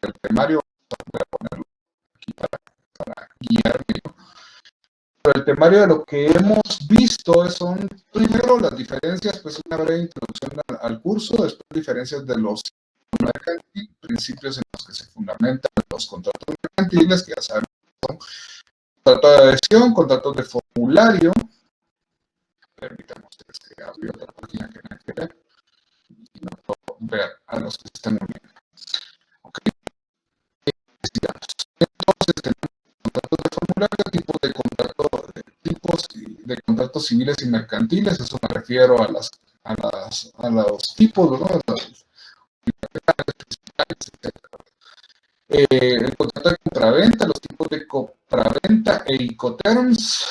el temario, voy a ponerlo aquí para guiarme, ¿no? Pero el temario de lo que hemos visto son, primero, las diferencias, pues una breve introducción al curso, después diferencias de los mercantiles, principios en los que se fundamentan los contratos mercantiles, que ya saben, son contrato de adhesión, contratos de formulario. Permítanme ustedes que abrir otra página que me quede y no puedo ver a los que están uniendo. Ok. Entonces, tenemos contratos de formulario, tipos de contratos, tipos de contratos civiles y mercantiles. Eso me refiero a los tipos, ¿no? A los el contrato de compraventa, los tipos de compraventa e Incoterms,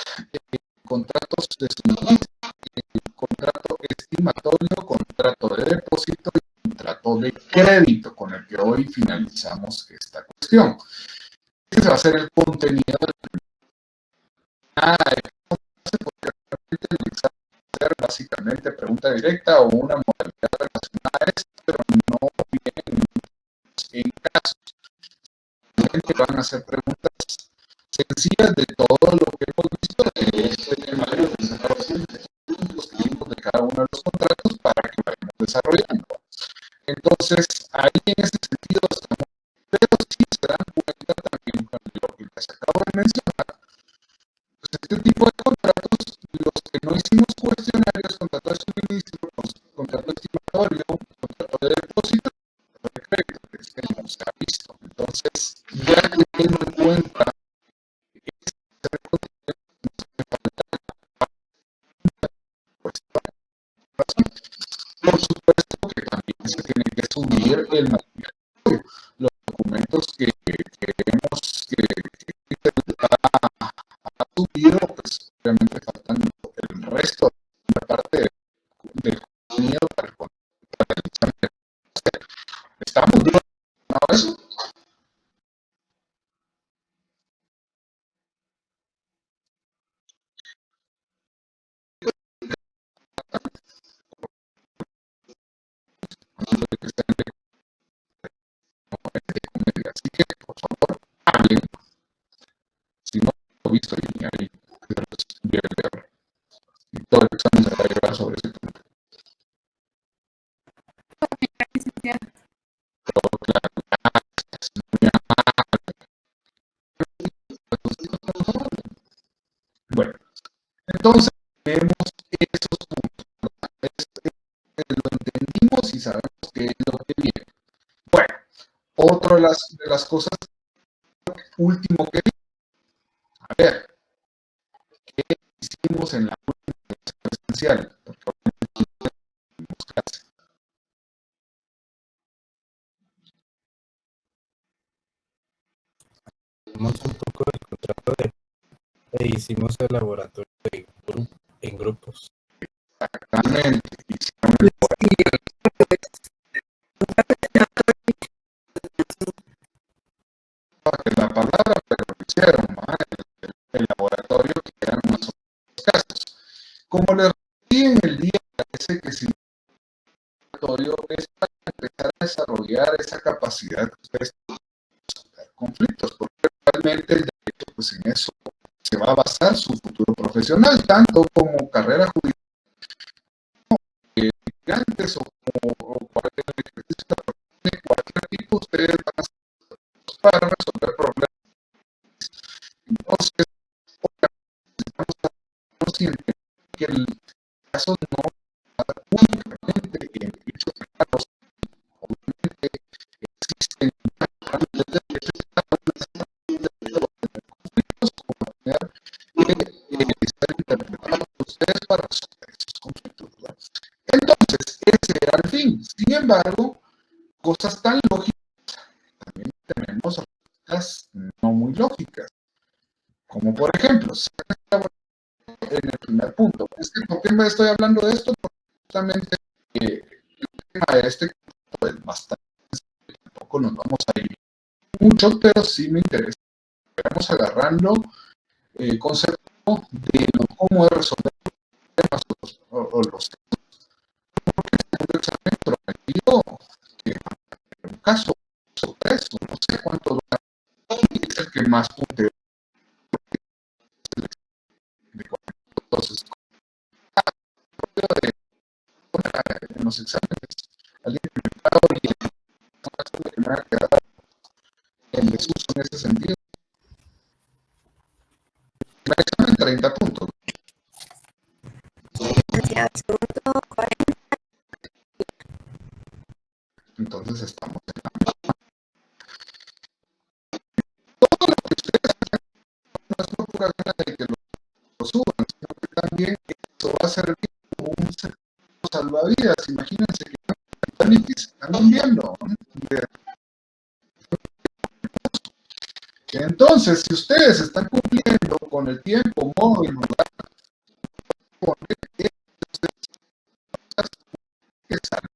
contratos de suministro, contrato estimatorio, contrato de depósito y contrato de crédito, con el que hoy finalizamos esta cuestión. Ese va a ser el contenido del básicamente pregunta directa o una modalidad relacionada a esto, pero no vienen en casos. Van a hacer preguntas sencillas de todo lo que hemos visto de este temario de cada uno de los contratos para que vayamos desarrollando. Entonces, ahí en ese sentido estamos, pero sí se dan cuenta también con lo que les acabo de mencionar. Pues este tipo de contratos, los que no hicimos cuestionarios, contrato de suministro, contrato estimatorio, contrato de depósito, de crédito, que este no se ha visto. Entonces, ya teniendo en cuenta por supuesto que también se tiene que subir el material, los documentos que hemos ha subido, pues obviamente faltan el resto de la parte del contenido para el examen. ¿Estamos bien? ¿No eso? Así que, por favor, hablen. Si no lo he visto y ahí todo el examen se va a llevar sobre ese punto. Bueno, entonces tenemos esos puntos. Lo entendimos y sabemos qué es lo que viene. Bueno, otra de las cosas último que a ver, ¿qué hicimos en la última presencial? Hicimos un poco de contrato e hicimos el laboratorio en grupos. Exactamente. La palabra, pero lo hicieron, el laboratorio que eran más o menos casos. Como les repetí en el día, parece que si el laboratorio es para empezar a desarrollar esa capacidad que ustedes tienen de resolver conflictos, porque realmente el derecho, pues en eso se va a basar su futuro profesional, tanto como carrera judicial, gigantes o cualquier ejercicio de cualquier tipo, ustedes van a hacer para resolver problemas. Entonces, necesitamos que el caso no únicamente en dichos pecados, obviamente existen conflictos como tener que estar interpretados por ustedes para resolver esos conflictos, ¿verdad? Entonces, ese era el fin. Sin embargo, cosas tan lógicas, también tenemos cosas no muy lógicas, como por ejemplo, en el primer punto. Es que, ¿por qué me estoy hablando de esto? Porque justamente el tema de este punto es bastante, tampoco nos vamos a ir mucho, pero sí me interesa. Vamos agarrando concepto de cómo es resolver temas o los temas. Porque es un examen prometido que en un caso, o tres, sé cuánto dura, es el que más punteo. Entonces, en los exámenes, alguien que me paga y que me ha quedado en desuso en ese sentido. El examen 30 puntos. Entonces estamos en la misma. Todo lo que ustedes hacen no es por pura gana de que lo suban, sino que también eso va a servir como un salvavidas. Imagínense que están viendo, ¿no? Entonces, si ustedes están cumpliendo con el tiempo, modo y lugar, poner que salga.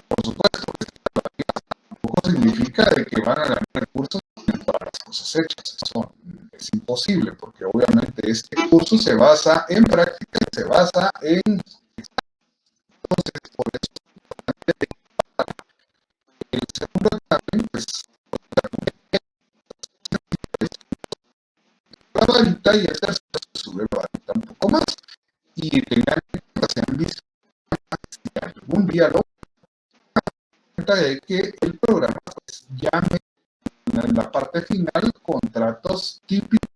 Por supuesto, tampoco significa de que van a ganar el curso con todas las cosas hechas. Eso es imposible, porque obviamente este curso se basa en práctica y se basa en... Entonces, por eso, el segundo examen, pues, la varita y el tercero se sube la varita un poco más. Y tengan en cuenta, se han visto si algún día lo de que el programa pues, llame en la parte final contratos típicos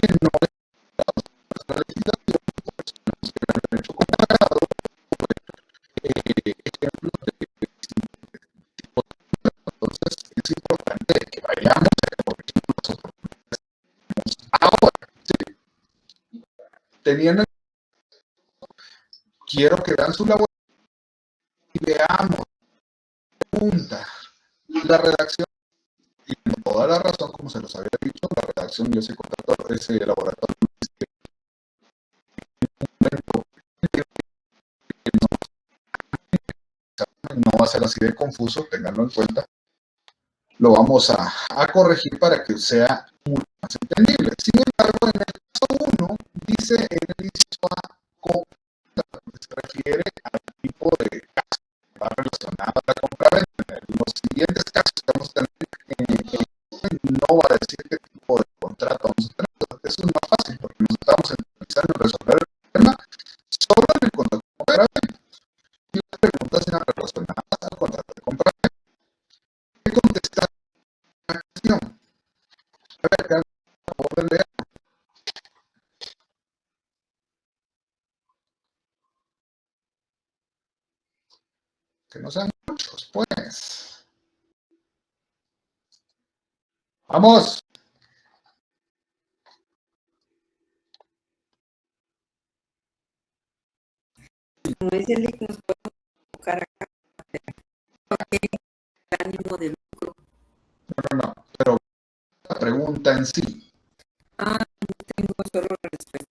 que no es la legislación, pues, que el derecho comparado, ejemplos de tipo de... Entonces es importante que vayamos a corregir las oportunidades ahora. ¿Sí? Teniendo, quiero que vean su labor y veamos, pregunta, la redacción. Y con toda la razón, como se los había dicho, la redacción de ese contrato, ese laboratorio, no va a ser así de confuso, ténganlo en cuenta. Lo vamos a corregir para que sea mucho más entendible. Sin embargo, en el caso 1, dice en el inciso A, se refiere al tipo de caso que va relacionado a la compraventa. En los siguientes casos que vamos a tener, no va a decir qué tipo de contrato vamos a tener. Eso es más fácil porque nos estamos empezando a resolver el problema solo en el contrato de compraventa. Y las preguntas eran relacionadas al contrato de compraventa. ¿Qué contestar la cuestión? A ver, acá, por favor, leer. Que no sean muchos, pues. ¡Vamos! Como dice el nos podemos buscar acá el ánimo de lucro. No, pero la pregunta en sí. Ah, tengo solo respuestas.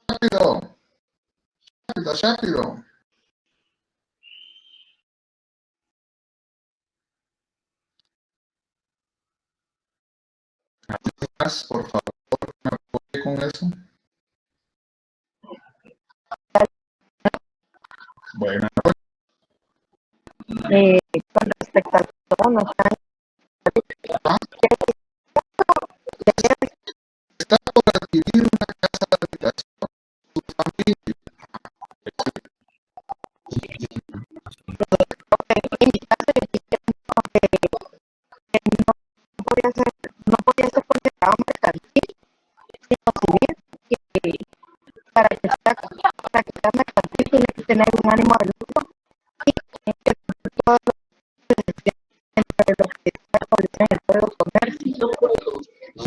Rápido, rápido, rápido. Más, por favor, me apoye con eso. Bueno. Con respecto al tono, ¿Ah? Está por adquirir una casa de habitación. Su familia. en mi caso yo no podía ser considerado mercantil, sino civil, que para que sea mercantil tiene que tener un ánimo de lucro y tiene que cumplir todos los requisitos entre los que está establecido en el Código de Comercio.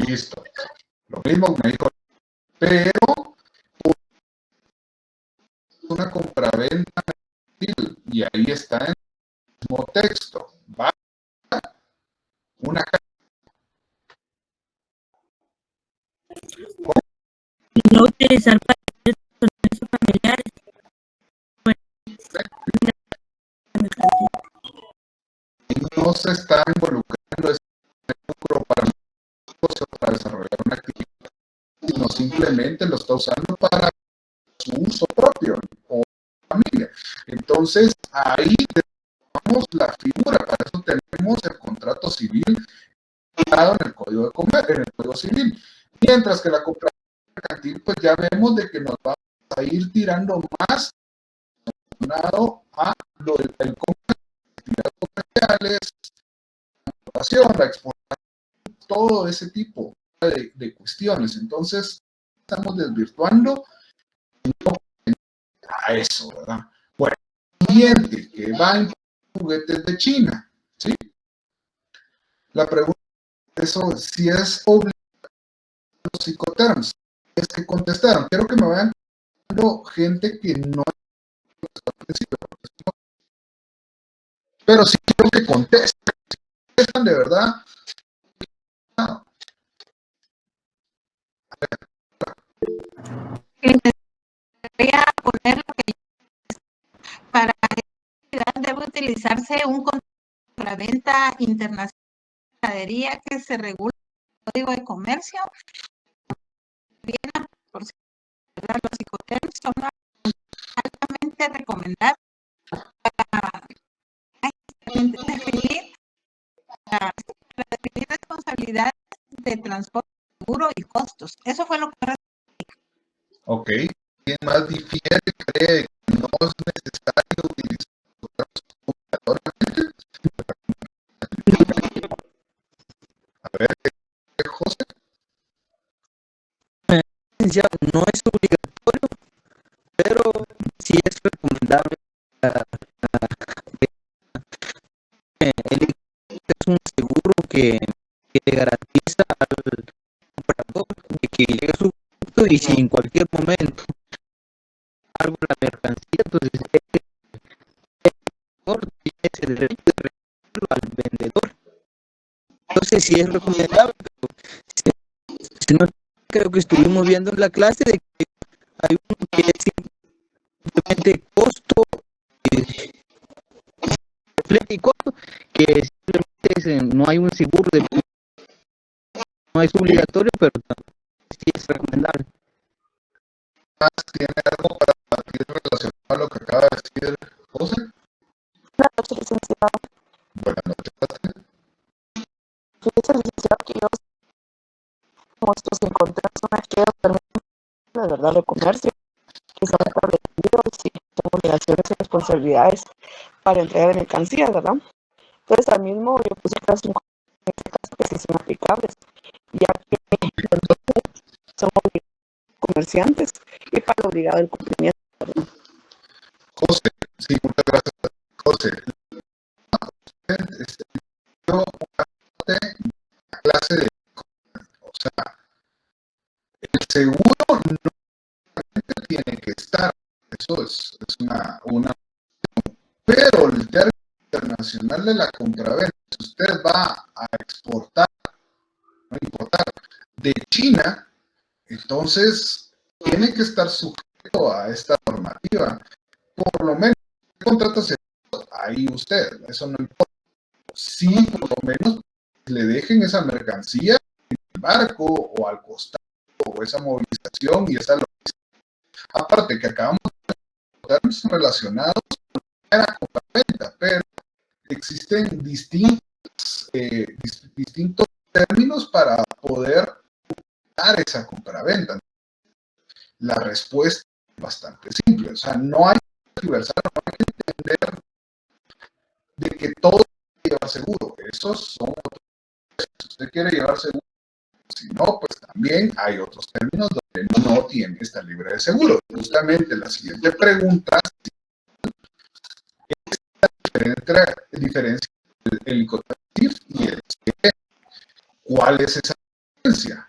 Listo. Lo mismo me dijo, pero una compraventa mercantil y ahí está en el mismo texto. Va una casa. utilizar para personas familiares. Bueno, no se está involucrando ese lucro para desarrollar una actividad, sino simplemente lo está usando para su uso propio o familia. Entonces, ahí tenemos la figura, para eso tenemos el contrato civil en el Código de Comercio, en el Código Civil. Mientras que la cooperativa mercantil, pues ya vemos de que nos va a ir tirando más a lo del comercio, actividades comerciales, la exportación, todo ese tipo de cuestiones. Entonces, estamos desvirtuando a eso, ¿verdad? Bueno, siguiente, que va en juguetes de China, ¿sí? La pregunta es eso, si es obligatorio los psicoterms. Es que contestaron. Quiero que me vayan dando gente que no pero sí quiero que contesten. Contestan de verdad. No. Voy a poner lo que para debe utilizarse un contrato para venta internacional de mercadería que se regula en el Código de Comercio. Bien, por los psicoterms son altamente recomendados para definir responsabilidades de transporte seguro y costos. Eso fue lo que... Ok. ¿Quién más difiere? ¿Cree que no es necesario utilizar obligatoriamente? A ver, José. No es obligatorio, pero sí es recomendable. El es un seguro que garantiza al comprador de que llegue su producto y si en cualquier momento algo la mercancía, entonces tiene el derecho de regalarlo al vendedor. Entonces sí es recomendable, pero si no, creo que estuvimos viendo en la clase de que hay uno que es simplemente costo y costo, que simplemente no hay un seguro de no es obligatorio, pero sí es recomendable. ¿Tiene algo para partir relacionado a lo que acaba de decir José? Buenas noches, licenciado. Buenas noches. Fíjese, licenciado, que yo, como estos encontramos una que de verdad de comercio, que son establecidos y son obligaciones y responsabilidades para entrega de mercancías, ¿verdad? Entonces, al mismo, yo puse que las en este caso que sí son aplicables, ya que son comerciantes y para obligar el cumplimiento. José, sí, muchas gracias. José, yo una clase de, o sea, el seguro no tiene que estar, eso es una, pero el término internacional de la compraventa, si usted va a exportar, no importar, de China, entonces tiene que estar sujeto a esta normativa, por lo menos el contrato se ahí usted, eso no importa. Sí, por lo menos le dejen esa mercancía en el barco o al costado, o esa movilización y esa logística. Aparte que acabamos de términos relacionados a la compraventa, pero existen distintos términos para poder dar esa compraventa. La respuesta es bastante simple, o sea, no hay que universal, no hay que entender de que todo lleva seguro. Esos son otros. Si usted quiere llevar seguro, si no, pues también hay otros términos donde no tiene que estar libre de seguro. Justamente la siguiente pregunta es la diferencia entre el ICOTACIF y el CE. ¿Cuál es esa diferencia?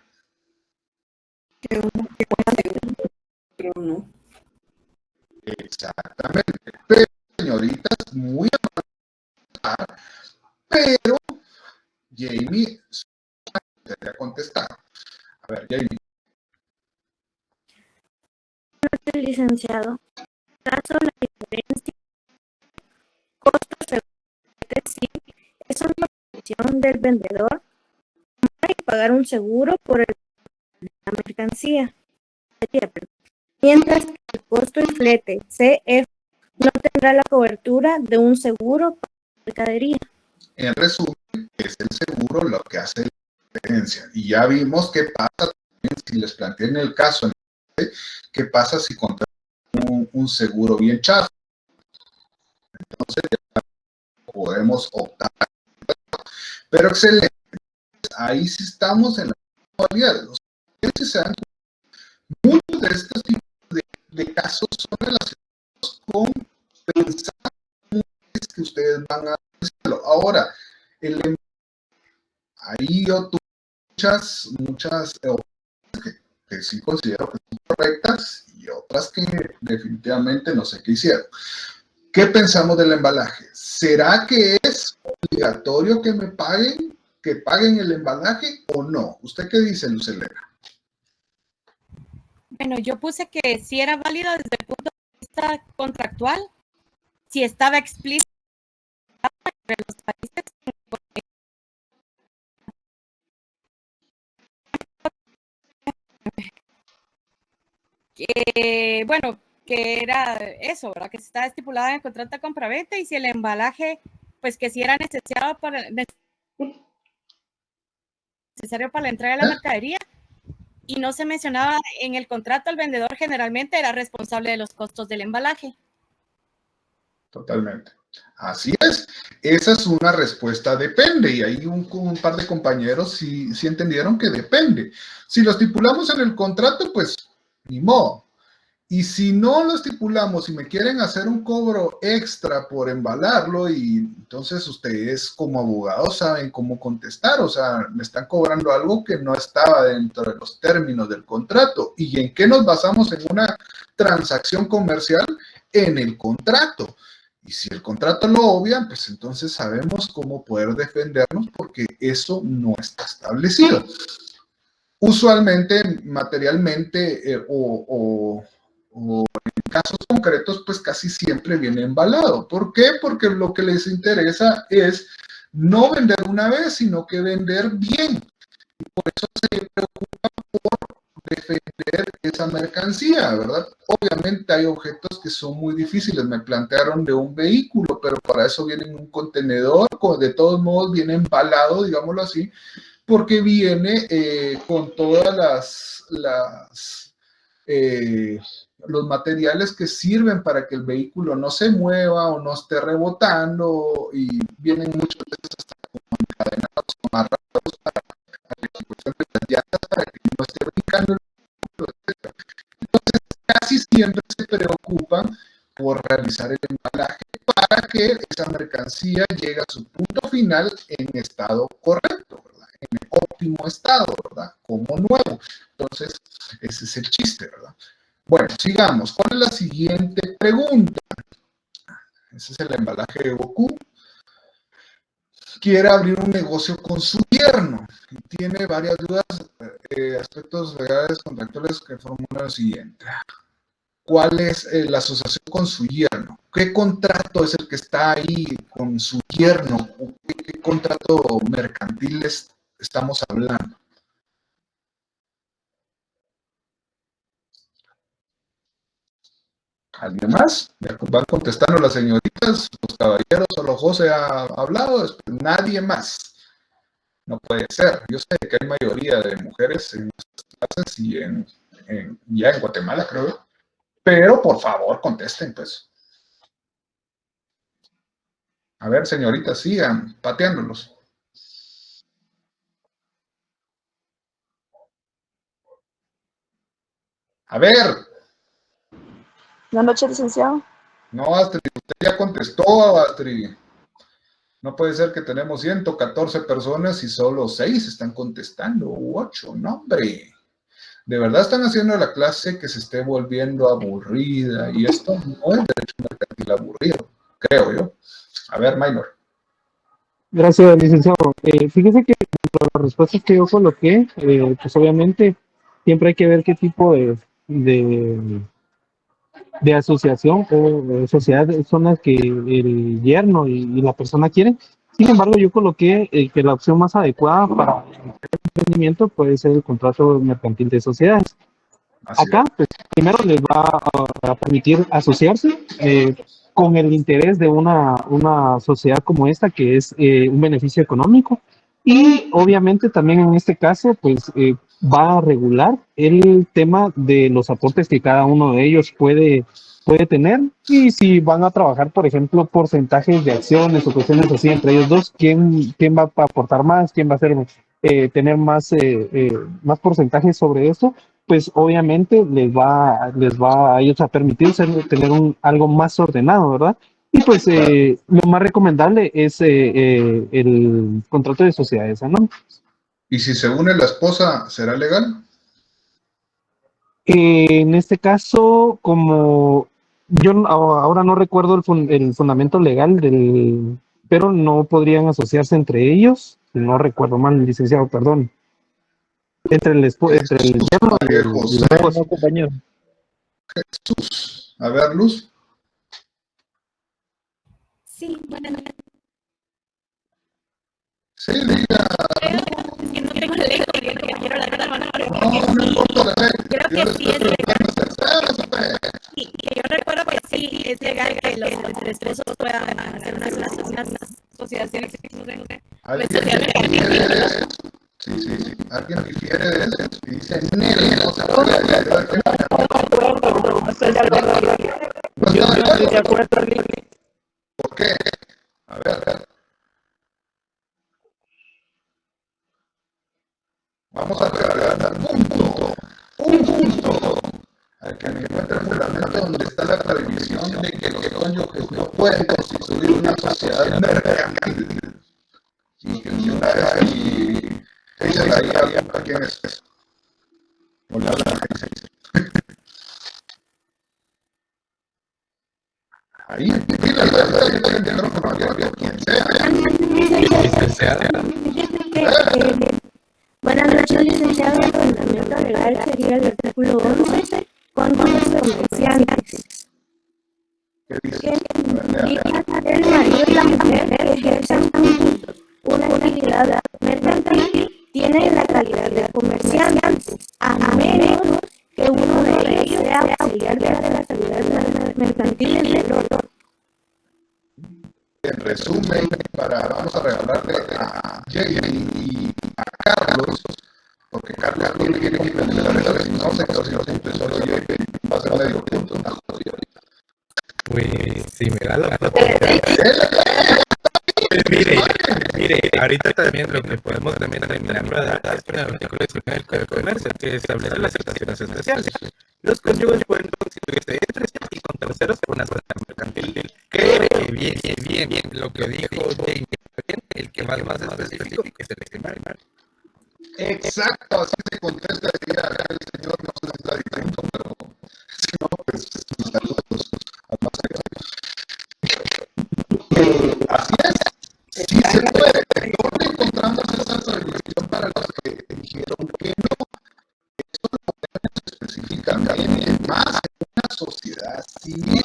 Pero no. Exactamente. Pero, señoritas, muy amable, pero Jamie debería contestar. A ver, Jamie. el licenciado. Caso la diferencia costos sí es una opción del vendedor y pagar un seguro por la mercancía. Mientras que el costo y flete CF no tendrá la cobertura de un seguro para la mercadería. En resumen, es el seguro lo que hace la diferencia. Y ya vimos qué pasa también si les planteé en el caso, qué pasa si contratan un seguro bien chato. Entonces ya podemos optar. Pero excelente. Ahí sí estamos en la actualidad. Ustedes se dan cuenta, muchos de estos tipos de casos son relacionados con pensar que ustedes van a hacerlo. Ahora, ahí yo tuve muchas que sí considero que son correctas y otras que definitivamente no sé qué hicieron. ¿Qué pensamos del embalaje? ¿Será que es obligatorio que me paguen el embalaje o no? ¿Usted qué dice, Luz Helena? Bueno, yo puse que sí era válido desde el punto de vista contractual, si estaba explícito entre los países. Bueno, que era eso, ¿verdad? Que está estipulado en el contrato de compraventa y si el embalaje, pues que si era necesario para la entrega de la mercadería y no se mencionaba en el contrato, el vendedor generalmente era responsable de los costos del embalaje. Totalmente. Así es. Esa es una respuesta depende y ahí un par de compañeros sí entendieron que depende. Si lo estipulamos en el contrato, pues ni modo. Y si no lo estipulamos y me quieren hacer un cobro extra por embalarlo, y entonces ustedes como abogados saben cómo contestar, o sea, me están cobrando algo que no estaba dentro de los términos del contrato. ¿Y en qué nos basamos en una transacción comercial? En el contrato. Y si el contrato lo obvia, pues entonces sabemos cómo poder defendernos porque eso no está establecido. Usualmente, materialmente o en casos concretos, pues casi siempre viene embalado. ¿Por qué? Porque lo que les interesa es no vender una vez, sino que vender bien. Y por eso se preocupa por defender esa mercancía, ¿verdad? Obviamente hay objetos que son muy difíciles. Me plantearon de un vehículo, pero para eso viene en un contenedor, de todos modos viene embalado, digámoslo así, porque viene con todas los materiales que sirven para que el vehículo no se mueva o no esté rebotando, y vienen muchas veces hasta como encadenados, amarrados para la ejecución de las llantas para que no esté brincando el vehículo, etc. Entonces, casi siempre se preocupan por realizar el embalaje para que esa mercancía llegue a su punto final en estado correcto, ¿verdad? En óptimo estado, ¿verdad? Como nuevo. Entonces, ese es el chiste, ¿verdad? Bueno, sigamos. ¿Cuál es la siguiente pregunta? Ese es el embalaje de Goku. Quiere abrir un negocio con su yerno y tiene varias dudas, aspectos legales, contractuales que formulan lo siguiente. ¿Cuál es la asociación con su yerno? ¿Qué contrato es el que está ahí con su yerno? ¿Qué contrato mercantil estamos hablando? ¿Alguien más? Van contestando las señoritas, los caballeros, solo José ha hablado, nadie más. No puede ser. Yo sé que hay mayoría de mujeres en nuestras clases y ya en Guatemala, creo. Pero, por favor, contesten, pues. A ver, señoritas, sigan pateándolos. A ver. Buenas noches, licenciado. No, Astrid, usted ya contestó, Astrid. No puede ser que tenemos 114 personas y solo 6 están contestando, 8, no, hombre. De verdad están haciendo la clase que se esté volviendo aburrida, y esto no es derecho mercantil aburrido, creo yo. A ver, Minor. Gracias, licenciado. Fíjese que dentro de las respuestas que yo coloqué, pues obviamente siempre hay que ver qué tipo de de asociación o sociedad son las que el yerno y la persona quieren. Sin embargo, yo coloqué que la opción más adecuada para el emprendimiento puede ser el contrato mercantil de sociedades. Acá, pues, primero les va a permitir asociarse con el interés de una sociedad como esta, que es un beneficio económico. Y obviamente también en este caso, pues va a regular el tema de los aportes que cada uno de ellos puede tener. Y si van a trabajar, por ejemplo, porcentajes de acciones o cuestiones así entre ellos dos, quién va a aportar más, quién va a hacer, tener más porcentajes sobre eso, pues obviamente les va a ellos a permitir tener algo más ordenado, ¿verdad? Y pues lo más recomendable es el contrato de sociedades, ¿no? ¿Y si se une la esposa, será legal? En este caso, como yo ahora no recuerdo el fundamento legal pero no podrían asociarse entre ellos, si no recuerdo mal, licenciado, perdón. Entre el yerno y José, la esposa. No, compañero. Jesús. A ver, Luz. Sí, bueno, Sí, diga. es que no tengo la ley, porque no quiero la verdad, hermano, pero No importa la ley. creo Yo que le sí estoy es legal. preguntando, espérate. Sí, que yo recuerdo que sí es legal que los entre esposos puedan hacer unas asociaciones, no sé, ¿Alguien sociedades difiere mercantiles. de eso? Sí. ¿Alguien difiere de eso? Y dice, no se puede. No estoy de acuerdo. ¿No Yo está de no estoy de acuerdo? acuerdo. ¿Por qué? A ver. Vamos a regalar un punto al que me encuentre el fundamento donde está la prohibición de que los cónyuges no pueden constituir una sociedad mercantil. Y una vez ahí, dicen ahí a quién es eso. Hola, ahí, dile el micrófono a quien sea. Buenas noches, licenciado. El fundamento legal sería el artículo 11, cónyuges comerciantes. ¿Qué dice? Que el marido y la mujer que ejerzan juntos una actividad mercantil tienen la calidad de comerciantes, a menos que uno de ellos sea auxiliar de las actividades mercantiles del otro. En resumen, vamos a regalarle a Jamie y a Carlos, porque Carlos tiene que complementar esa vez, no se quedó sin solo yo, va a ser medio punto, una jodida ahorita. Pues si me da la Mire, ahorita también lo que podemos también adaptar es para el artículo 19 del Código de Comercio, que establece las situaciones especiales. Los cónyuges pueden constituirse entre sí y con terceros por una sociedad mercantil. Creo que bien, lo que dijo Jamie, el que más específico que es el estimado. Exacto, así se contesta el señor, no sé si está distinto, pero si no, pues saludos a más allá. Así es, sí se puede. ¿Dónde encontramos esa prohibición para los que dijeron que no? Esto lo podemos específicamente más en una sociedad civil.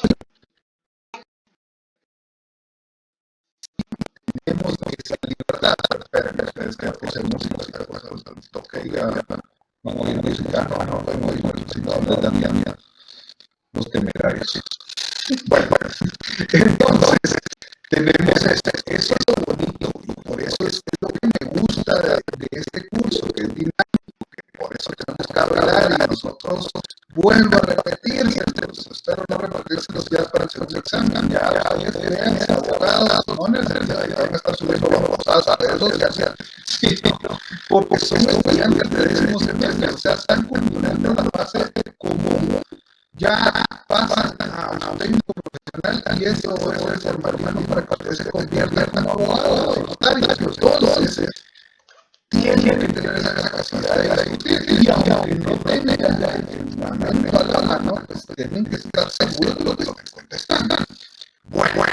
Tenemos esa libertad. Espérenme, es que puse música, toque ya, vamos a ir musicando, no podemos ir musicando de Damián, los temerarios. Bueno, entonces, tenemos eso es lo bonito, y por eso es lo que me gusta de este curso, que es dinámico, que por eso tenemos que hablar, y nosotros, vuelvo a repetirse, espero no repetírselos ya para el segundo examen, ya hay experiencia, abogados, no necesariamente, ahí van a estar subiendo babosadas a redes sociales, sí, porque son estudiantes de décimo semestre, o sea, están culminando la fase común, ya pasan a un técnico profesional y eso es hermano para que usted se convierta en abogado o notario. Entonces, tienen que tener esa capacidad de discutir y aunque no tengan el fundamento a la mano, pues tienen que estar seguros de lo que contestan. Bueno,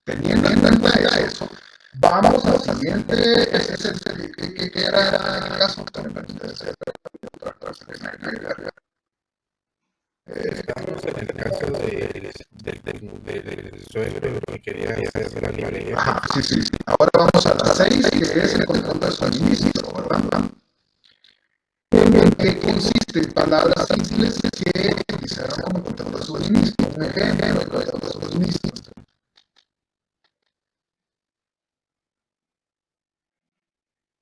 teniendo en cuenta eso, vamos al siguiente, que era el caso Estamos en el caso suegro que quería hacer la librería. Ajá, sí. Ahora vamos a la 6, que es el contrato de suministro, ¿verdad? ¿En qué consiste? Palabras simples que utilizaron como contrato de suministro. Un ejemplo de contrato de suministro.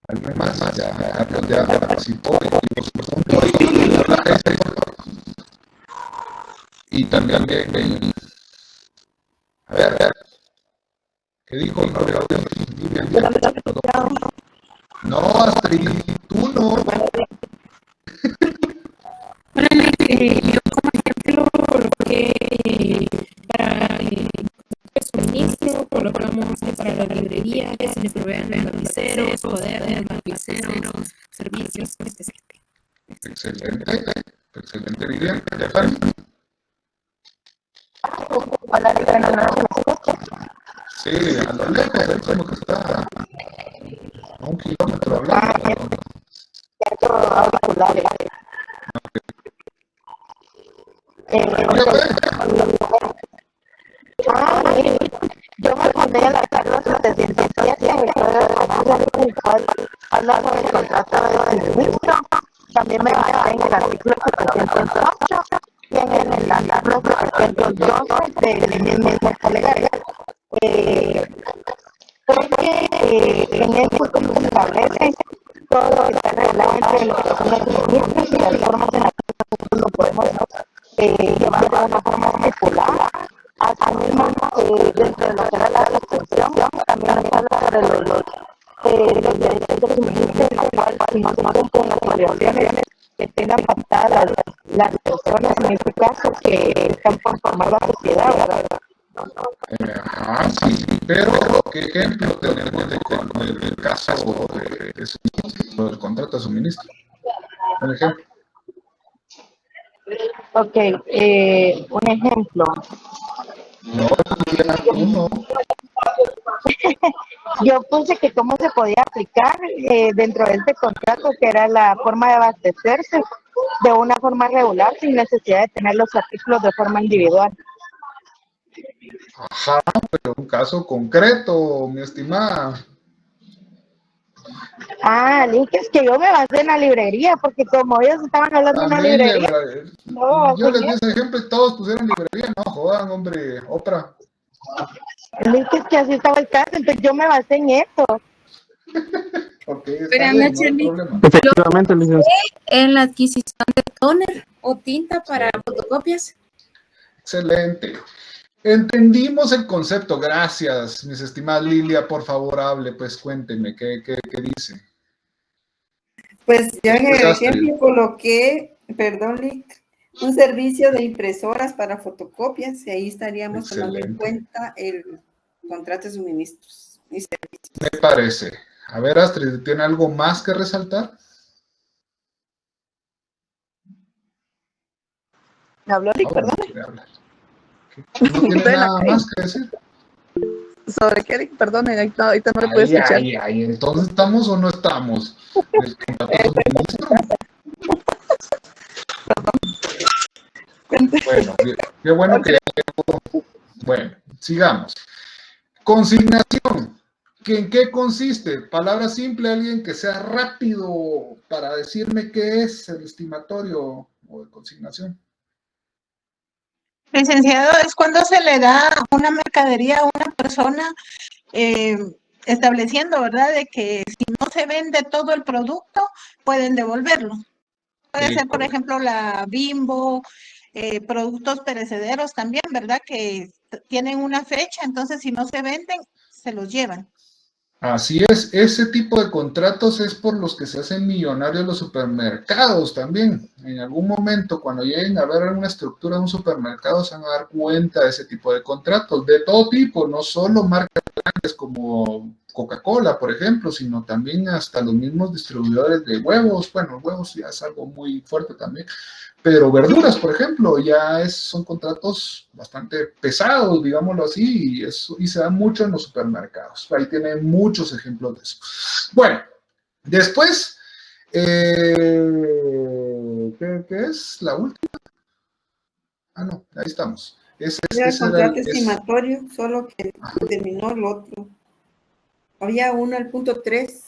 Alguien más ya participó y también a ver, ¿qué dijo el moderador? No, Astrid, tú no. Bueno, yo como ejemplo coloqué para el suministro, colocamos que para la librería que se le provean de lapiceros, cuadernos, lapiceros, servicios, etc. Excelente, Vivian. Stephanie. Hola, Sí, a lo lejos, es como que está a 1 kilómetro hablando. auriculares. Yo me pondré a la carga 707, el cual habla sobre el contrato de suministro. También me va en el artículo 708 y en el artículo 712 del mismo legal. Creo que en el punto se establece todo está regulado entre lo que son los suministros y las formas en las que lo podemos llevar de una forma circular. Asimismo, dentro de lo que era la restricción, también se habla sobre los derechos de suministro, en la cual si no se cumplen las obligaciones que tengan pactadas las personas, en este caso, que están por formar la sociedad, ¿verdad? Sí, pero ¿qué ejemplo tenemos del caso del contrato de suministro? Un ejemplo. Ok, un ejemplo. No. Yo puse que cómo se podía aplicar dentro de este contrato, que era la forma de abastecerse de una forma regular sin necesidad de tener los artículos de forma individual. Ajá, pero un caso concreto, mi estimada. Link, es que yo me basé en la librería, porque como ellos estaban hablando de una librería, yo les di ese ejemplo y todos pusieron librería, no jodan, hombre, Oprah. Link, es que así estaba el caso, entonces yo me basé en eso. Ok, Pero bien, no hay problema. Efectivamente, licenciado. En la adquisición de toner o tinta para fotocopias. Excelente. Entendimos el concepto, gracias, mis estimadas. Lilia, por favor, hable, pues cuénteme, ¿qué dice? Pues yo en el Pues, ejemplo coloqué, perdón, Lick, un servicio de impresoras para fotocopias y ahí estaríamos tomando en cuenta el contrato de suministros y servicios. Me parece. A ver, Astrid, ¿tiene algo más que resaltar? ¿Me habló Lick, perdón? ¿No tiene nada más que decir? ¿Sobre qué, Lick? Perdón, ahorita no le puedo escuchar. ¿Entonces estamos o no estamos? ¿El contrato de suministro? Bueno, qué bueno que... Bueno, sigamos. Consignación. ¿En qué consiste? Palabra simple, alguien que sea rápido para decirme qué es el estimatorio o de consignación. Licenciado, es cuando se le da una mercadería a una persona estableciendo, ¿verdad?, de que si no se vende todo el producto, pueden devolverlo. Puede ser, por ejemplo, la Bimbo, productos perecederos también, ¿verdad?, que tienen una fecha, entonces si no se venden, se los llevan. Así es, ese tipo de contratos es por los que se hacen millonarios los supermercados también. En algún momento, cuando lleguen a ver alguna estructura de un supermercado, se van a dar cuenta de ese tipo de contratos, de todo tipo, no solo marcas grandes como Coca-Cola, por ejemplo, sino también hasta los mismos distribuidores de huevos. Bueno, huevos ya es algo muy fuerte también. Pero verduras, por ejemplo, ya son contratos bastante pesados, digámoslo así, y se dan mucho en los supermercados. Ahí tienen muchos ejemplos de eso. Bueno, después, ¿qué es la última? No, ahí estamos. Era el Ese era contrato el, estimatorio, solo que terminó el otro. Había uno, el punto 3.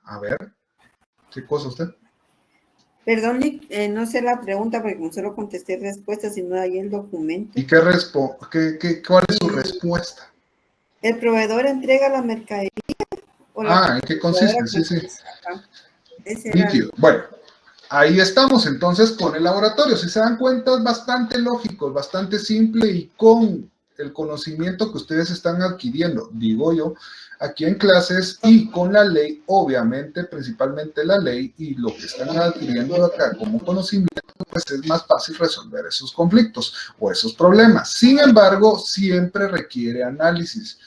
a ver, ¿qué cosa usted? Perdón, Nick, no sé la pregunta porque como solo contesté respuestas, sino ahí el documento. ¿Y cuál es su respuesta? ¿El proveedor entrega la mercadería? O ¿En qué consiste? Sí, sí. Ese era Nítido. Bueno, ahí estamos entonces con el laboratorio. Si se dan cuenta, es bastante lógico, bastante simple y con el conocimiento que ustedes están adquiriendo, digo yo, aquí en clases y con la ley, obviamente, principalmente la ley y lo que están adquiriendo acá como conocimiento, pues es más fácil resolver esos conflictos o esos problemas. Sin embargo, siempre requiere análisis.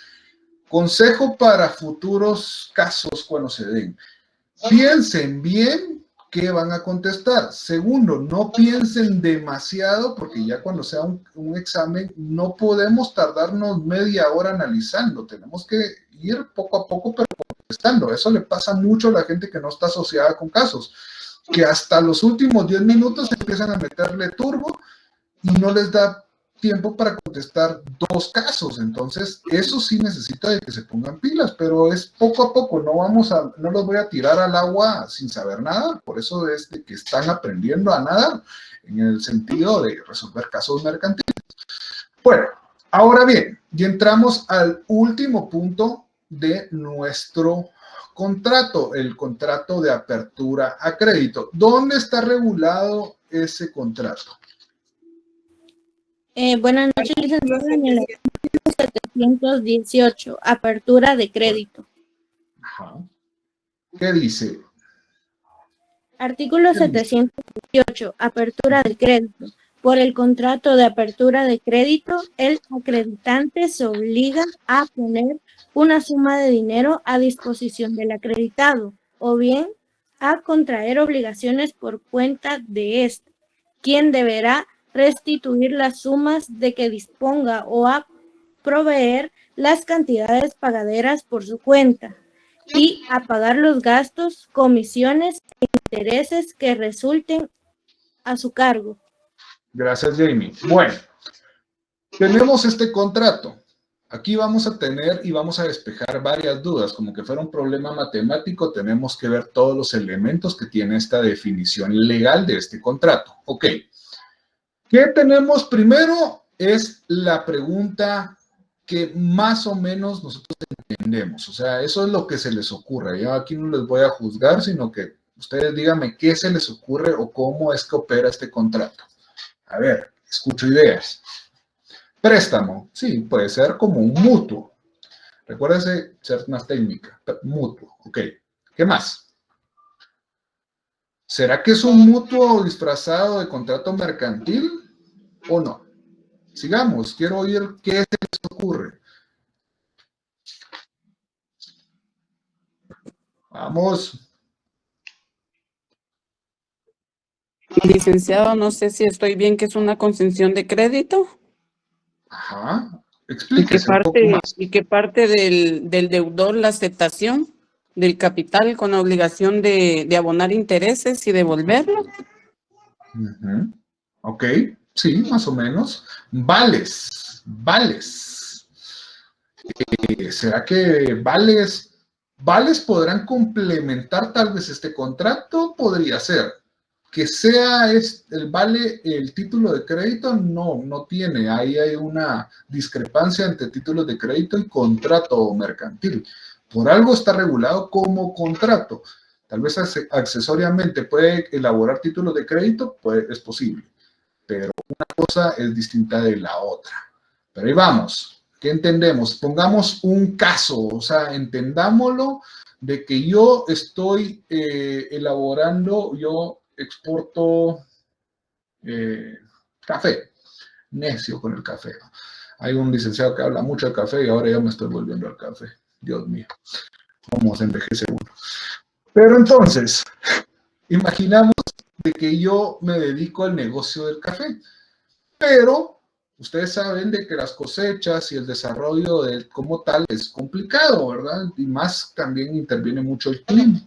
Consejo para futuros casos cuando se den. Piensen bien qué van a contestar. Segundo, no piensen demasiado porque ya cuando sea un examen no podemos tardarnos media hora analizando. Tenemos que ir poco a poco pero contestando. Eso le pasa mucho a la gente que no está asociada con casos, que hasta los últimos 10 minutos empiezan a meterle turbo y no les da tiempo para contestar 2 casos. Entonces, eso sí necesita de que se pongan pilas, pero es poco a poco. No los voy a tirar al agua sin saber nada. Por eso es de que están aprendiendo a nadar en el sentido de resolver casos mercantiles. Bueno, ahora bien, ya entramos al último punto de nuestro contrato, el contrato de apertura a crédito. ¿Dónde está regulado ese contrato? Buenas noches, licenciado. En el artículo 718, apertura de crédito. Ajá. ¿Qué dice? Artículo 718, apertura de crédito. Por el contrato de apertura de crédito, el acreditante se obliga a poner una suma de dinero a disposición del acreditado, o bien a contraer obligaciones por cuenta de éste, quien deberá restituir las sumas de que disponga o a proveer las cantidades pagaderas por su cuenta y a pagar los gastos, comisiones e intereses que resulten a su cargo. Gracias, Jamie. Bueno, tenemos este contrato. Aquí vamos a tener y vamos a despejar varias dudas, como que fuera un problema matemático, tenemos que ver todos los elementos que tiene esta definición legal de este contrato. Ok. ¿Qué tenemos primero? Es la pregunta que más o menos nosotros entendemos. O sea, eso es lo que se les ocurre. Yo aquí no les voy a juzgar, sino que ustedes díganme qué se les ocurre o cómo es que opera este contrato. A ver, escucho ideas. Préstamo. Sí, puede ser como un mutuo. Recuérdese ser más técnica. Mutuo. Ok. ¿Qué más? ¿Será que es un mutuo disfrazado de contrato mercantil o no? Sigamos, quiero oír qué se les ocurre. Vamos. Licenciado, no sé si estoy bien, que es una concesión de crédito. Ajá, explíquese un poco más. ¿Y qué parte del deudor la aceptación del capital con la obligación de abonar intereses y devolverlo? Ok, sí, más o menos. Vales. ¿Será que vales podrán complementar tal vez este contrato? Podría ser. Que sea el vale el título de crédito, no tiene. Ahí hay una discrepancia entre títulos de crédito y contrato mercantil. Por algo está regulado como contrato. Tal vez accesoriamente puede elaborar títulos de crédito, es posible. Pero una cosa es distinta de la otra. Pero ahí vamos. ¿Qué entendemos? Pongamos un caso, o sea, entendámoslo de que yo estoy elaborando, yo exporto café. Necio con el café. Hay un licenciado que habla mucho de café y ahora ya me estoy volviendo al café. Dios mío, cómo se envejece uno. Pero entonces, imaginamos de que yo me dedico al negocio del café, pero ustedes saben de que las cosechas y el desarrollo como tal es complicado, ¿verdad? Y más también interviene mucho el clima.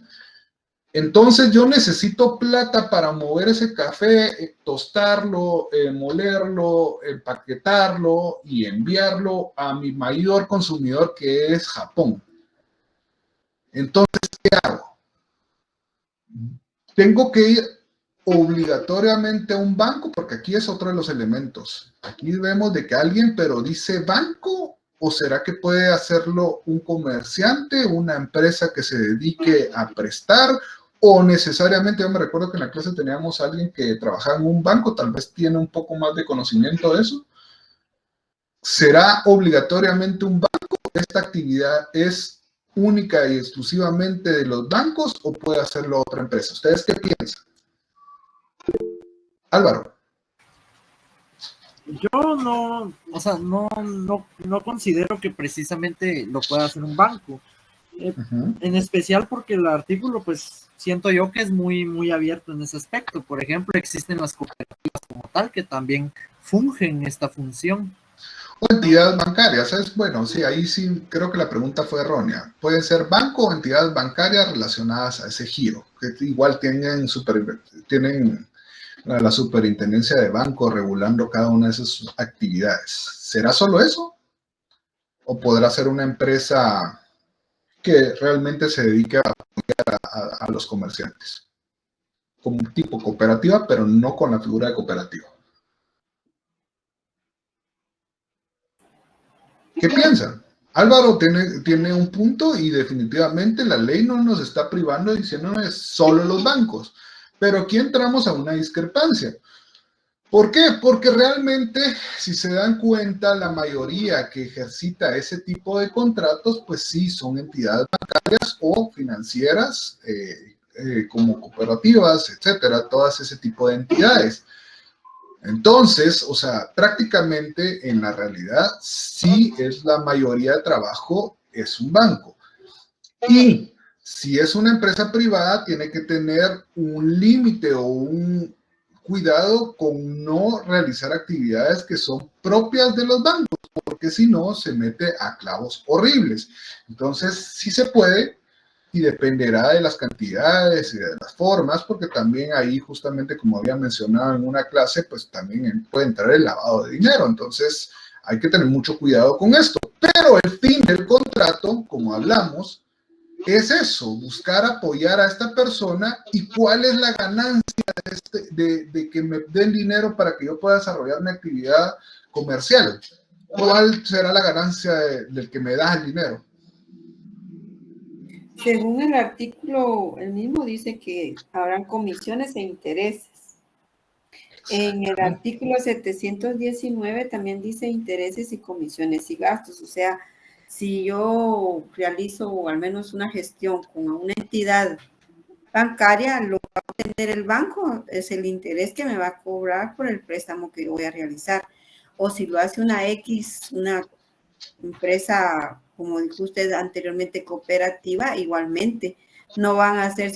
Entonces yo necesito plata para mover ese café, tostarlo, molerlo, empaquetarlo y enviarlo a mi mayor consumidor, que es Japón. Entonces, ¿qué hago? Tengo que ir obligatoriamente a un banco, porque aquí es otro de los elementos. Aquí vemos de que alguien, pero dice banco, ¿o será que puede hacerlo un comerciante, una empresa que se dedique a prestar? O necesariamente, yo me recuerdo que en la clase teníamos a alguien que trabajaba en un banco, tal vez tiene un poco más de conocimiento de eso. ¿Será obligatoriamente un banco? ¿Esta actividad es única y exclusivamente de los bancos o puede hacerlo otra empresa? ¿Ustedes qué piensan? Álvaro. Yo no, o sea, no considero que precisamente lo pueda hacer un banco. En especial porque el artículo, pues, siento yo que es muy abierto en ese aspecto. Por ejemplo, existen las cooperativas como tal que también fungen esta función. O entidades bancarias, ¿sabes? Bueno, sí, ahí sí creo que la pregunta fue errónea. Pueden ser banco o entidades bancarias relacionadas a ese giro, que igual tienen la superintendencia de banco regulando cada una de esas actividades. ¿Será solo eso? ¿O podrá ser una empresa que realmente se dedique a apoyar a los comerciantes? Como un tipo cooperativa, pero no con la figura de cooperativa. ¿Qué piensan? Álvaro tiene un punto y definitivamente la ley no nos está privando diciéndonos solo los bancos. Pero aquí entramos a una discrepancia. ¿Por qué? Porque realmente, si se dan cuenta, la mayoría que ejercita ese tipo de contratos, pues sí, son entidades bancarias o financieras, como cooperativas, etcétera, todas ese tipo de entidades. Entonces, o sea, prácticamente en la realidad, sí es la mayoría de trabajo, es un banco. Y si es una empresa privada, tiene que tener un límite o un cuidado con no realizar actividades que son propias de los bancos, porque si no, se mete a clavos horribles. Entonces, sí se puede, y dependerá de las cantidades y de las formas, porque también ahí, justamente como había mencionado en una clase, pues también puede entrar el lavado de dinero. Entonces, hay que tener mucho cuidado con esto. Pero el fin del contrato, como hablamos, es eso, buscar apoyar a esta persona. ¿Y cuál es la ganancia de que me den dinero para que yo pueda desarrollar mi actividad comercial? ¿Cuál será la ganancia del que me da el dinero? Según el artículo, el mismo dice que habrán comisiones e intereses. En el artículo 719 también dice intereses y comisiones y gastos. O sea, si yo realizo al menos una gestión con una entidad bancaria, lo que va a obtener el banco es el interés que me va a cobrar por el préstamo que yo voy a realizar. O si lo hace una empresa, como dijo usted anteriormente, cooperativa, igualmente no van a hacer,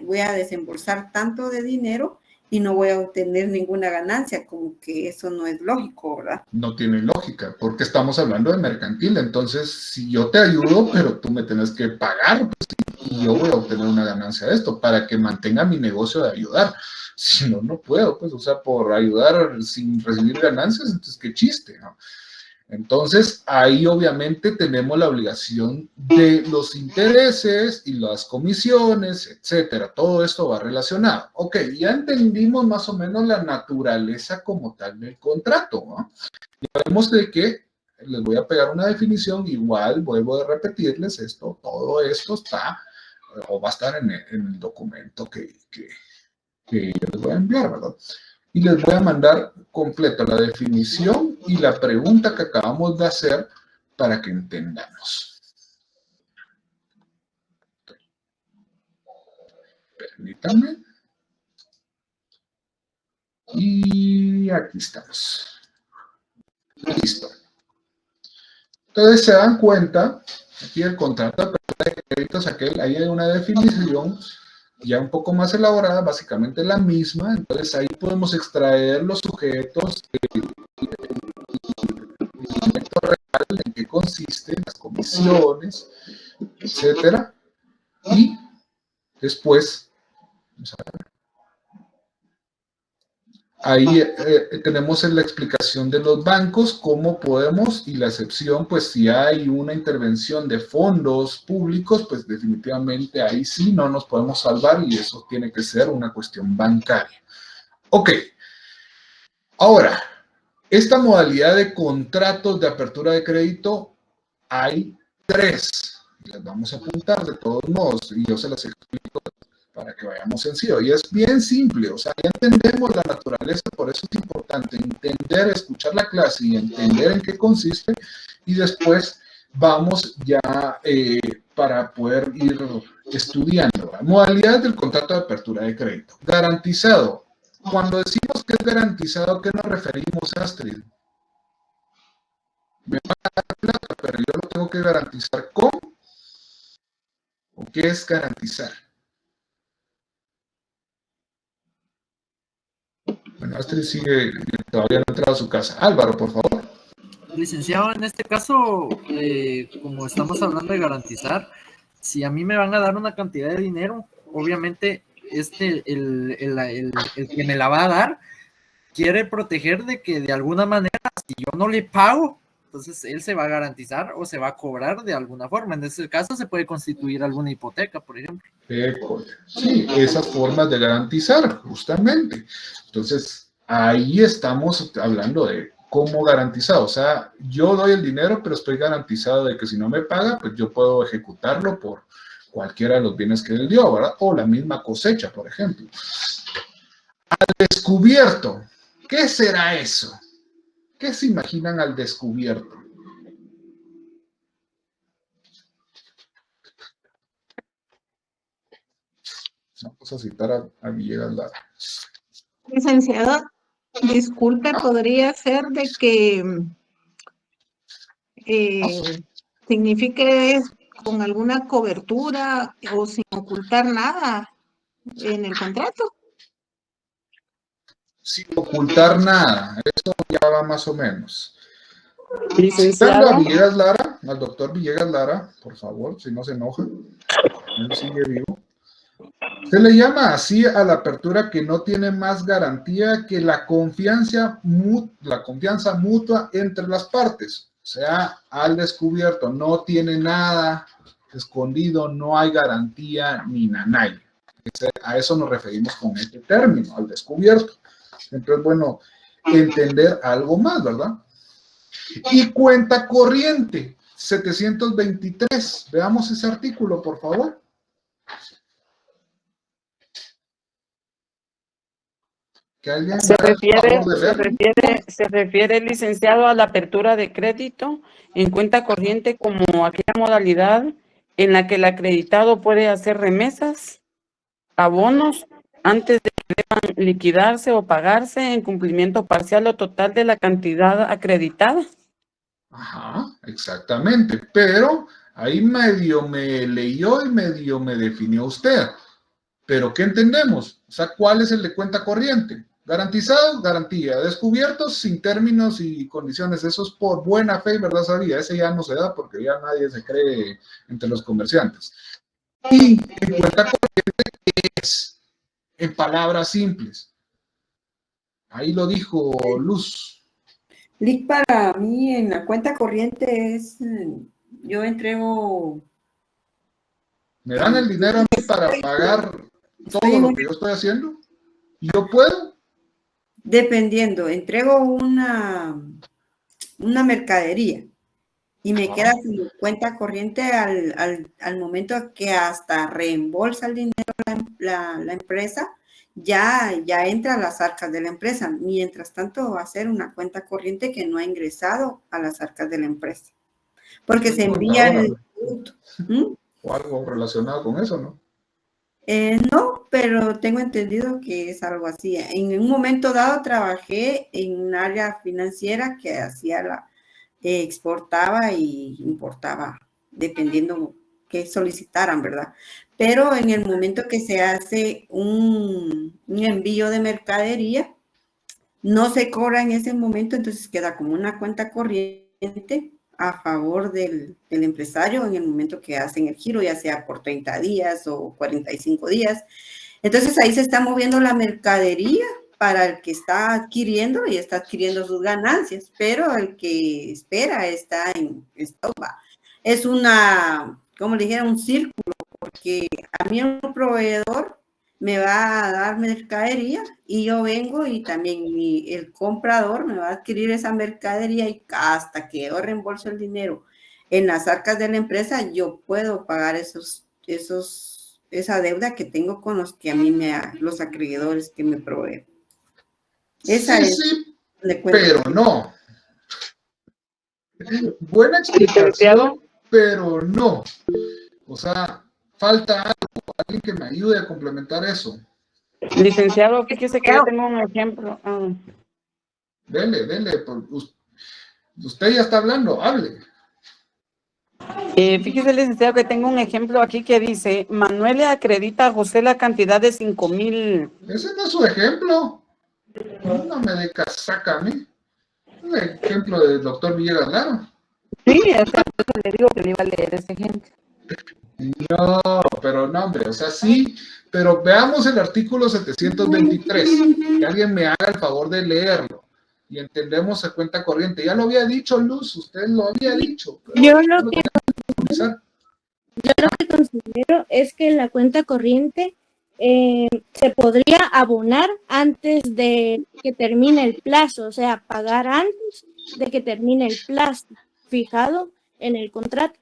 voy a desembolsar tanto de dinero y no voy a obtener ninguna ganancia, como que eso no es lógico, ¿verdad? No tiene lógica, porque estamos hablando de mercantil. Entonces, si yo te ayudo, pero tú me tienes que pagar, pues, y yo voy a obtener una ganancia de esto para que mantenga mi negocio de ayudar. Si no, no puedo, pues, o sea, por ayudar sin recibir ganancias, entonces qué chiste, ¿no? Entonces, ahí obviamente tenemos la obligación de los intereses y las comisiones, etcétera. Todo esto va relacionado. Ok, ya entendimos más o menos la naturaleza como tal del contrato, ¿no? Ya vemos de que les voy a pegar una definición, igual vuelvo a repetirles esto, todo esto está, o va a estar en el documento que les voy a enviar, ¿verdad? Y les voy a mandar completa la definición y la pregunta que acabamos de hacer para que entendamos. Permítanme. Y aquí estamos. Listo. Entonces se dan cuenta, aquí el contrato de créditos, ahí hay una definición ya un poco más elaborada, básicamente la misma. Entonces ahí podemos extraer los sujetos, el elemento real, en qué consiste, las comisiones, etcétera. Y después Vamos a ver. Ahí tenemos en la explicación de los bancos, cómo podemos, y la excepción, pues si hay una intervención de fondos públicos, pues definitivamente ahí sí no nos podemos salvar y eso tiene que ser una cuestión bancaria. Ok. Ahora, esta modalidad de contratos de apertura de crédito, hay 3. Las vamos a apuntar de todos modos y yo se las explico para que vayamos sencillo. Y es bien simple, o sea, ya entendemos la naturaleza, por eso es importante entender, escuchar la clase y entender en qué consiste, y después vamos ya para poder ir estudiando. Modalidades del contrato de apertura de crédito. Garantizado. Cuando decimos que es garantizado, ¿a qué nos referimos, Astrid? Me van a dar plata, pero yo lo tengo que garantizar con. ¿O qué es garantizar? Bueno, Astrid sigue, todavía no ha entrado a su casa. Álvaro, por favor. Licenciado, en este caso, como estamos hablando de garantizar, si a mí me van a dar una cantidad de dinero, obviamente el que me la va a dar quiere proteger de que de alguna manera, si yo no le pago, entonces él se va a garantizar o se va a cobrar de alguna forma. En ese caso se puede constituir alguna hipoteca, por ejemplo. Sí, esas formas de garantizar, justamente. Entonces, ahí estamos hablando de cómo garantizado. O sea, yo doy el dinero, pero estoy garantizado de que si no me paga, pues yo puedo ejecutarlo por cualquiera de los bienes que él dio, ¿verdad? O la misma cosecha, por ejemplo. Al descubierto. ¿Qué será eso? ¿Qué se imaginan al descubierto? Vamos a citar a Villegas Lara. Licenciado, disculpe, podría ser de que signifique con alguna cobertura o sin ocultar nada en el contrato. Sin ocultar nada, eso ya va más o menos. Licenciado. Citando a Villegas Lara, al doctor Villegas Lara, por favor, si no se enoja, él sigue vivo. Se le llama así a la apertura que no tiene más garantía que la confianza mutua entre las partes. O sea, al descubierto, no tiene nada escondido, no hay garantía ni nanay. A eso nos referimos con este término, al descubierto. Siempre es bueno entender algo más, ¿verdad? Y cuenta corriente, 723. Veamos ese artículo, por favor. Se refiere, licenciado, a la apertura de crédito en cuenta corriente como aquella modalidad en la que el acreditado puede hacer remesas, abonos, antes de que deban liquidarse o pagarse en cumplimiento parcial o total de la cantidad acreditada. Ajá, exactamente. Pero ahí medio me leyó y medio me definió usted. Pero ¿qué entendemos? O sea, ¿cuál es el de cuenta corriente? Garantizado, garantía. Descubiertos, sin términos y condiciones. Eso es por buena fe y verdad sabía. Ese ya no se da porque ya nadie se cree entre los comerciantes. Y en cuenta corriente es, en palabras simples. Ahí lo dijo Luz. Lic, para mí en la cuenta corriente es, yo entrego... Me dan el dinero a mí para pagar todo lo que yo estoy haciendo. ¿Yo puedo? Dependiendo, entrego una mercadería y me queda como cuenta corriente al momento que hasta reembolsa el dinero la empresa, ya entra a las arcas de la empresa. Mientras tanto, va a ser una cuenta corriente que no ha ingresado a las arcas de la empresa. Porque se envía el producto. O algo relacionado con eso, ¿no? No, pero tengo entendido que es algo así. En un momento dado trabajé en un área financiera que hacía exportaba y importaba, dependiendo que solicitaran, ¿verdad? Pero en el momento que se hace un envío de mercadería, no se cobra en ese momento, entonces queda como una cuenta corriente a favor del empresario en el momento que hacen el giro, ya sea por 30 días o 45 días. Entonces ahí se está moviendo la mercadería para el que está adquiriendo y está adquiriendo sus ganancias, pero el que espera está en stock. Es una, como le dijera, un círculo, porque a mí un proveedor me va a dar mercadería y yo vengo y también el comprador me va a adquirir esa mercadería y hasta que yo reembolso el dinero en las arcas de la empresa, yo puedo pagar esa deuda que tengo con los que a mí los acreedores que me proveen. Esa sí, es, sí, pero no. Buena explicación, Licenciado, pero no. O sea, falta algo, alguien que me ayude a complementar eso. licenciado, fíjese que yo tengo un ejemplo. Dele, usted ya está hablando, hable. Fíjese, licenciado, que tengo un ejemplo aquí que dice, Manuel le acredita a José la cantidad de 5,000. Ese no es su ejemplo. No me dé casaca a mí. Es el ejemplo del doctor Villegas Lara. Sí, por eso le digo que le iba a leer ese ejemplo. No, pero no, hombre, o sea, sí, pero veamos el artículo 723, que alguien me haga el favor de leerlo y entendemos a cuenta corriente. Ya lo había dicho Luz, usted lo había dicho. Yo lo que considero es que la cuenta corriente se podría abonar antes de que termine el plazo, o sea, pagar antes de que termine el plazo fijado en el contrato.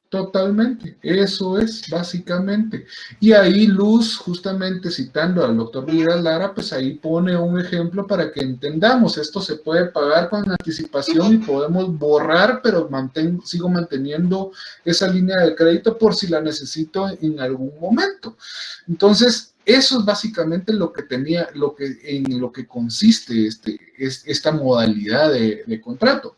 Totalmente, eso es básicamente. Y ahí Luz, justamente citando al doctor Villegas Lara, pues ahí pone un ejemplo para que entendamos, esto se puede pagar con anticipación y podemos borrar, pero sigo manteniendo esa línea de crédito por si la necesito en algún momento. Entonces, eso es básicamente en lo que consiste esta modalidad de contrato.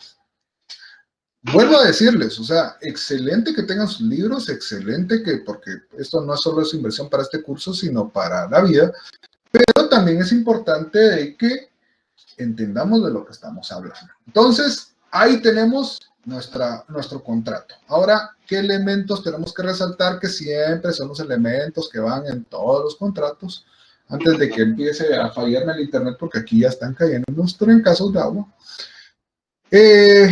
Vuelvo a decirles, o sea, excelente que tengan sus libros, excelente porque esto no solo es inversión para este curso, sino para la vida, pero también es importante de que entendamos de lo que estamos hablando. Entonces, ahí tenemos nuestro contrato. Ahora, ¿qué elementos tenemos que resaltar? Que siempre son los elementos que van en todos los contratos, antes de que empiece a fallarme el internet, porque aquí ya están cayendo unos trancazos de agua.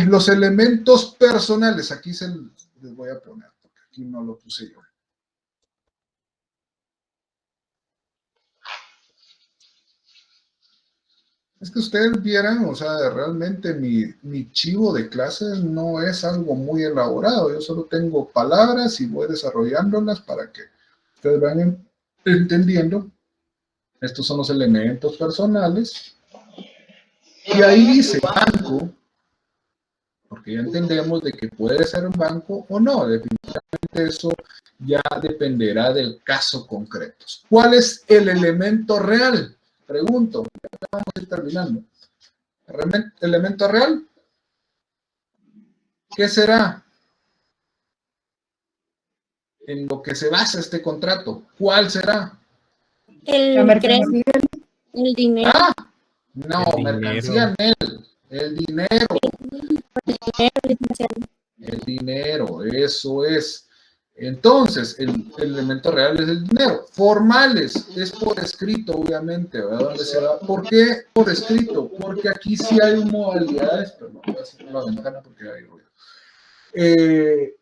Los elementos personales, aquí les voy a poner, porque aquí no lo puse yo. Es que ustedes vieran, o sea, realmente mi chivo de clases no es algo muy elaborado. Yo solo tengo palabras y voy desarrollándolas para que ustedes vayan entendiendo. Estos son los elementos personales. Y ahí dice banco, porque ya entendemos de que puede ser un banco o no. Definitivamente eso ya dependerá del caso concreto. ¿Cuál es el elemento real? Pregunto, ya vamos a ir terminando. ¿Elemento real? ¿Qué será? En lo que se basa este contrato. ¿Cuál será? El dinero. Ah, no, mercancía en él. El dinero. El dinero, eso es. Entonces, el elemento real es el dinero. Formales, es por escrito, obviamente, ¿verdad? ¿Dónde se va? ¿Por qué por escrito? Porque aquí sí hay modalidades, pero no voy a cerrar la ventana porque hay ruido.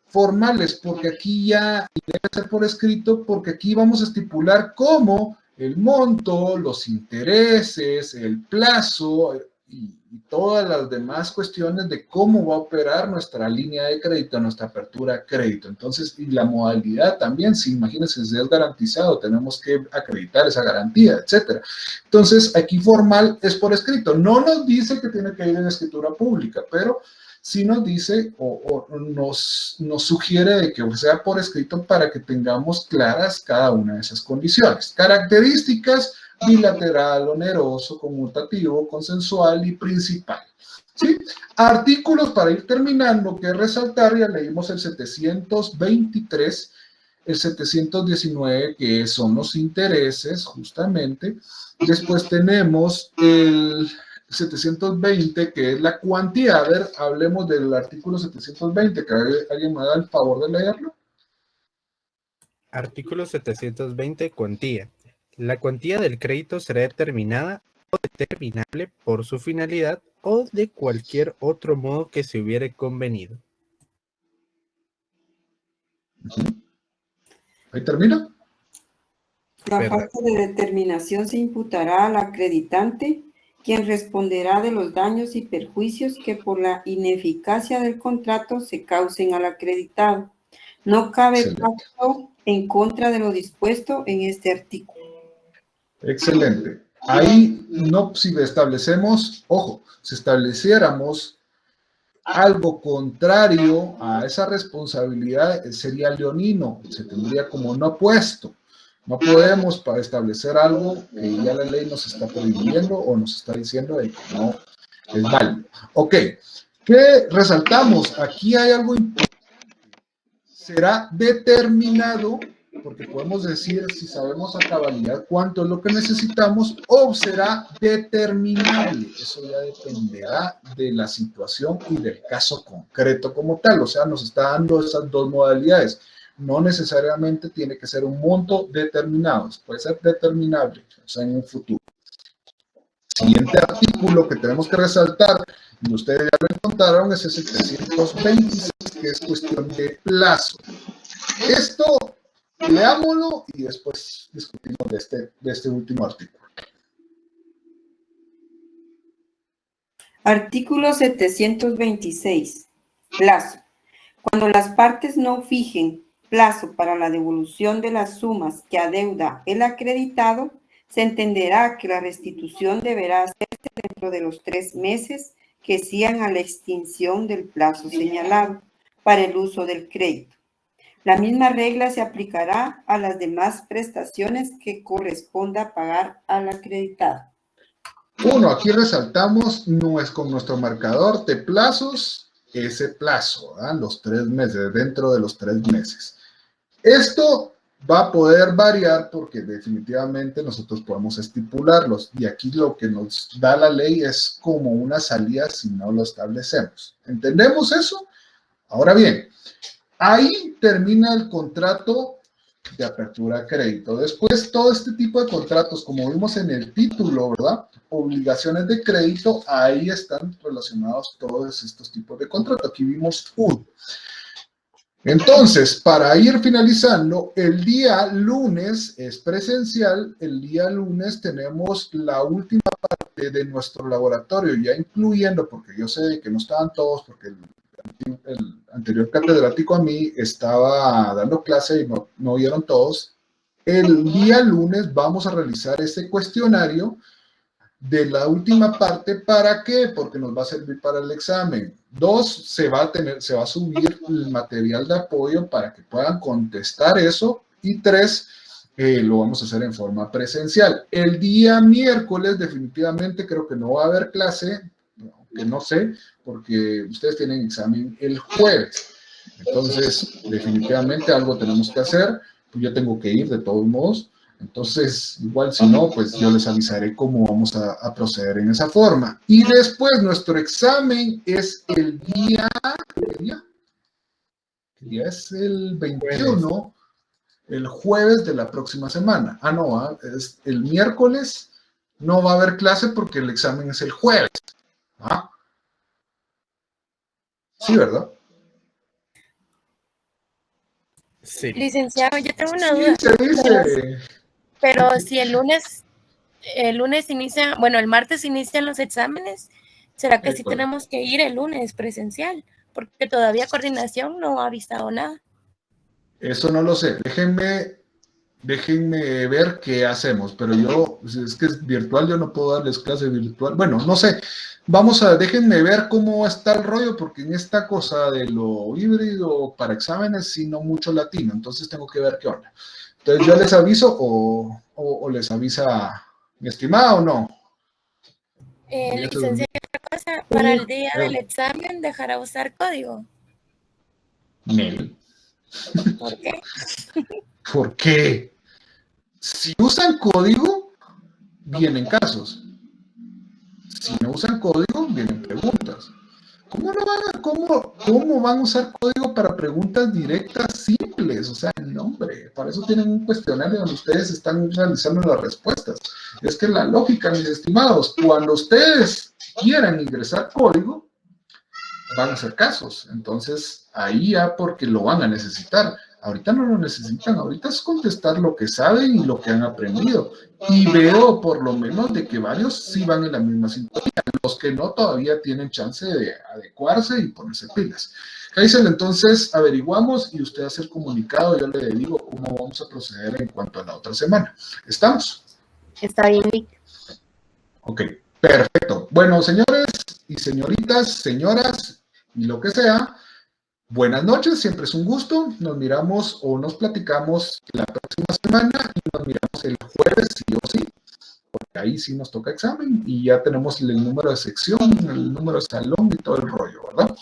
Formales, porque aquí ya debe ser por escrito, porque aquí vamos a estipular cómo el monto, los intereses, el plazo y todas las demás cuestiones de cómo va a operar nuestra línea de crédito, nuestra apertura de crédito. Entonces, y la modalidad también, si imagínense, si es garantizado, tenemos que acreditar esa garantía, etcétera. Entonces, aquí formal es por escrito. No nos dice que tiene que ir en escritura pública, pero sí nos dice o nos sugiere de que sea por escrito para que tengamos claras cada una de esas condiciones. Características: bilateral, oneroso, conmutativo, consensual y principal. ¿Sí? Artículos para ir terminando, que resaltar, ya leímos el 723, el 719, que son los intereses, justamente. Después tenemos el 720, que es la cuantía. A ver, hablemos del artículo 720, que alguien me da el favor de leerlo. Artículo 720, cuantía. La cuantía del crédito será determinada o determinable por su finalidad o de cualquier otro modo que se hubiere convenido. Ahí termina. La falta de determinación se imputará al acreditante, quien responderá de los daños y perjuicios que por la ineficacia del contrato se causen al acreditado. No cabe pacto en contra de lo dispuesto en este artículo. Excelente. Ahí no, si establecemos, ojo, si estableciéramos algo contrario a esa responsabilidad, sería leonino, se tendría como no puesto. No podemos para establecer algo que ya la ley nos está prohibiendo o nos está diciendo de que no es válido. Ok, ¿qué resaltamos? Aquí hay algo importante. Será determinado, porque podemos decir si sabemos a cabalidad cuánto es lo que necesitamos, o será determinable. Eso ya dependerá de la situación y del caso concreto como tal. O sea, nos está dando esas dos modalidades. No necesariamente tiene que ser un monto determinado, puede ser determinable, o sea, en un futuro. Siguiente artículo que tenemos que resaltar, y ustedes ya lo encontraron, es el 726, que es cuestión de plazo. Esto, leámoslo y después discutimos de este último artículo. Artículo 726. Plazo. Cuando las partes no fijen plazo para la devolución de las sumas que adeuda el acreditado, se entenderá que la restitución deberá hacerse dentro de los 3 meses que sigan a la extinción del plazo señalado para el uso del crédito. La misma regla se aplicará a las demás prestaciones que corresponda pagar al acreditado. Uno, aquí resaltamos con nuestro marcador de plazos, ese plazo, ¿verdad? Los 3 meses, dentro de los 3 meses. Esto va a poder variar porque definitivamente nosotros podemos estipularlos y aquí lo que nos da la ley es como una salida si no lo establecemos. ¿Entendemos eso? Ahora bien, ahí termina el contrato de apertura de crédito. Después, todo este tipo de contratos, como vimos en el título, ¿verdad? Obligaciones de crédito, ahí están relacionados todos estos tipos de contratos. Aquí vimos uno. Entonces, para ir finalizando, el día lunes es presencial, el día lunes tenemos la última parte de nuestro laboratorio, ya incluyendo, porque yo sé que no estaban todos, porque el anterior catedrático a mí estaba dando clase y no vieron todos. El día lunes vamos a realizar este cuestionario de la última parte. ¿Para qué? Porque nos va a servir para el examen. 2, se va a subir el material de apoyo para que puedan contestar eso. Y 3, lo vamos a hacer en forma presencial. El día miércoles definitivamente creo que no va a haber clase, aunque no sé, porque ustedes tienen examen el jueves. Entonces, definitivamente algo tenemos que hacer. Pues yo tengo que ir de todos modos. Entonces, igual si no, pues yo les avisaré cómo vamos a proceder en esa forma. Y después nuestro examen es el día, ¿qué día? El día es el 21, el jueves de la próxima semana. Ah, no, es el miércoles no va a haber clase porque el examen es el jueves. ¿Ah? Sí, ¿verdad? Sí. Licenciado, yo tengo una duda. Sí, se dice. Pero si el lunes inicia, bueno, el martes inician los exámenes, ¿será que sí tenemos que ir el lunes presencial? Porque todavía coordinación no ha avisado nada. Eso no lo sé. Déjenme ver qué hacemos, pero yo, es que es virtual, yo no puedo darles clase virtual. Bueno, no sé. Déjenme ver cómo está el rollo, porque en esta cosa de lo híbrido para exámenes, sí, no mucho latino, entonces tengo que ver qué onda. Entonces, ¿yo les aviso o les avisa mi estimada o no? Licenciada, otra cosa, para el día del examen, ¿dejará usar código? Nel. ¿Por qué? ¿Por qué? Si usan código, vienen casos. Si no usan código, vienen preguntas. ¿Cómo van a usar código para preguntas directas simples? O sea, no, hombre, para eso tienen un cuestionario donde ustedes están realizando las respuestas. Es que la lógica, mis estimados, cuando ustedes quieran ingresar código, van a hacer casos. Entonces, ahí ya porque lo van a necesitar. Ahorita no lo necesitan, ahorita es contestar lo que saben y lo que han aprendido. Y veo por lo menos de que varios sí van en la misma sintonía. Los que no todavía tienen chance de adecuarse y ponerse pilas. Hazel, entonces averiguamos y usted hace el comunicado. Yo le digo cómo vamos a proceder en cuanto a la otra semana. ¿Estamos? Está bien, Vic. Ok, perfecto. Bueno, señores y señoritas, señoras y lo que sea, buenas noches, siempre es un gusto. Nos miramos o nos platicamos la próxima semana y nos miramos el jueves, sí o sí, porque ahí sí nos toca examen y ya tenemos el número de sección, el número de salón y todo el rollo, ¿verdad?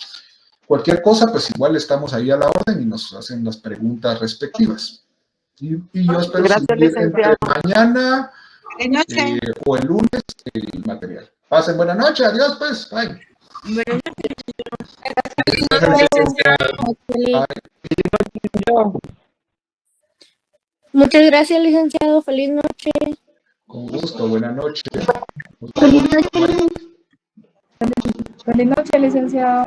Cualquier cosa, pues igual estamos ahí a la orden y nos hacen las preguntas respectivas. Y yo espero seguir entre mañana o el lunes el material. Pasen buena noche, adiós pues, bye. Buenas Muchas gracias, licenciado. Feliz noche. Con gusto, buena noche. Feliz noche. Feliz noche, licenciado.